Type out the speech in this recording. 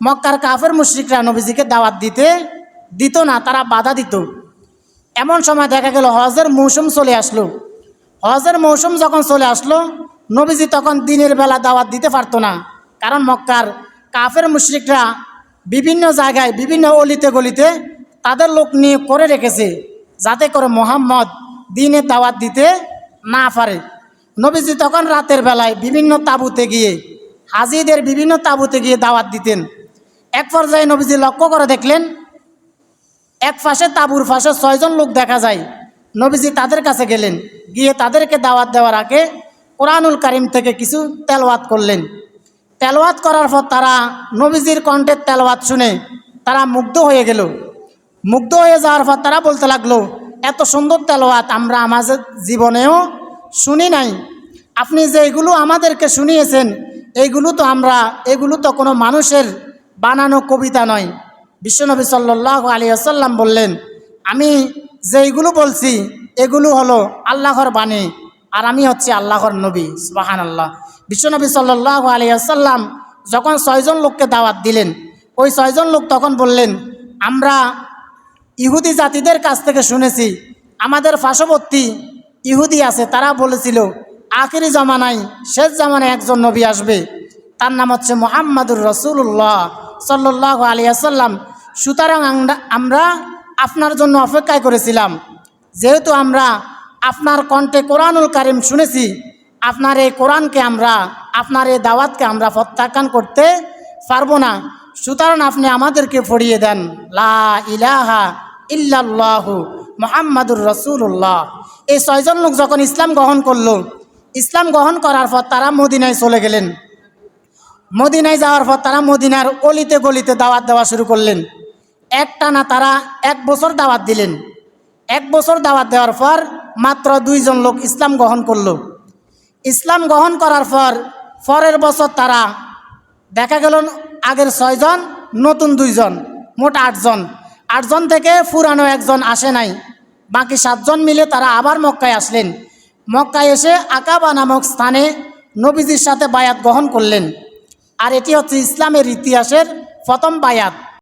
মক্কার কাফের মুশরিকরা নবীজিকে দাওয়াত দিত না, তারা বাধা দিত। এমন সময় দেখা গেল হজের মৌসুম চলে আসলো। হজের মৌসুম যখন চলে আসলো, নবীজি তখন দিনের বেলা দাওয়াত দিতে পারতো না, কারণ মক্কার কাফের মুশরিকরা বিভিন্ন জায়গায় বিভিন্ন অলিতে গলিতে তাদের লোক নিয়ে করে রেখেছে, যাতে করে মুহাম্মদ দিনে দাওয়াত দিতে না পারে। নবীজি তখন রাতের বেলায় বিভিন্ন তাঁবুতে গিয়ে, হাজিদের বিভিন্ন তাঁবুতে গিয়ে দাওয়াত দিতেন। এক পর্যায়ে নবীজি লক্ষ্য করে দেখলেন এক পাশে তাঁবুর পাশে 6 জন লোক দেখা যায়। নবীজি তাদের কাছে গেলেন, গিয়ে তাদেরকে দাওয়াত দেওয়ার আগে কোরআনুল কারীম থেকে কিছু তেলাওয়াত করলেন। তেলাওয়াত করার পর তারা নবীজির কণ্ঠের তেলাওয়াত শুনে তারা মুগ্ধ হয়ে গেল। মুগ্ধ হয়ে যাওয়ার পর তারা বলতে লাগলো, এত সুন্দর তেলাওয়াত আমরা আমাদের জীবনেও শুনি নাই। আপনি যে এগুলো আমাদেরকে শুনিয়েছেন, এগুলো তো কোনো মানুষের বানানো কবিতা নয়। বিশ্বনবী সাল্লাল্লাহু আলাইহি ওয়াসাল্লাম বললেন, আমি যেইগুলো বলছি এগুলো হলো আল্লাহর বাণী, আর আমি হচ্ছে আল্লাহর নবী। সুবহানাল্লাহ। বিশ্বনবী সাল্লাল্লাহু আলাইহি ওয়াসাল্লাম যখন 6 জন লোককে দাওয়াত দিলেন, ওই 6 জন লোক তখন বললেন, আমরা ইহুদি জাতিদের কাছ থেকে শুনেছি, আমাদের পার্শ্ববর্তী ইহুদি আছে, তারা বলেছিল আখিরি জামানায় শেষ জামানায় একজন নবী আসবে, তার নাম হচ্ছে মুহাম্মাদুর রাসূলুল্লাহ সাল্লাল্লাহু আলাইহি ওয়াসাল্লাম। সুতরাং আমরা আপনার জন্য অপেক্ষায় করেছিলাম। যেহেতু আমরা আপনার কণ্ঠে কোরআনুল কারীম শুনেছি, আপনার এই কোরআনকে আপনার এই দাওয়াতকে আমরা প্রত্যাখ্যান করতে পারবো না। সুতরাং আপনি আমাদেরকে পড়িয়ে দেন লা ইলাহা ইল্লাল্লাহু মুহাম্মাদুর রাসূলুল্লাহ। এই 6 জন লোক যখন ইসলাম গ্রহণ করলো, ইসলাম গ্রহণ করার পর তারা মদিনায় চলে গেলেন। মদিনায় যাওয়ার পর তারা মদিনার অলিতে গলিতে দাওয়াত দেওয়া শুরু করলেন। একটানা তারা 1 বছর দাওয়াত দিলেন। 1 বছর দাওয়াত দেওয়ার পর মাত্র 2 জন লোক ইসলাম গ্রহণ করলো। ইসলাম গ্রহণ করার পর পরের বছর তারা দেখা গেল আগের 6 জন, নতুন 2 জন, মোট 8 জন। 8 জন থেকে পুরানো 1 জন আসে নাই, বাকি 7 জন মিলে তারা আবার মক্কায় আসলেন। মক্কায় এসে আকাবা নামক স্থানে নবীজির সাথে বায়াত গ্রহণ করলেন। আর এটি হচ্ছে ইসলামের ইতিহাসের প্রথম বায়াত।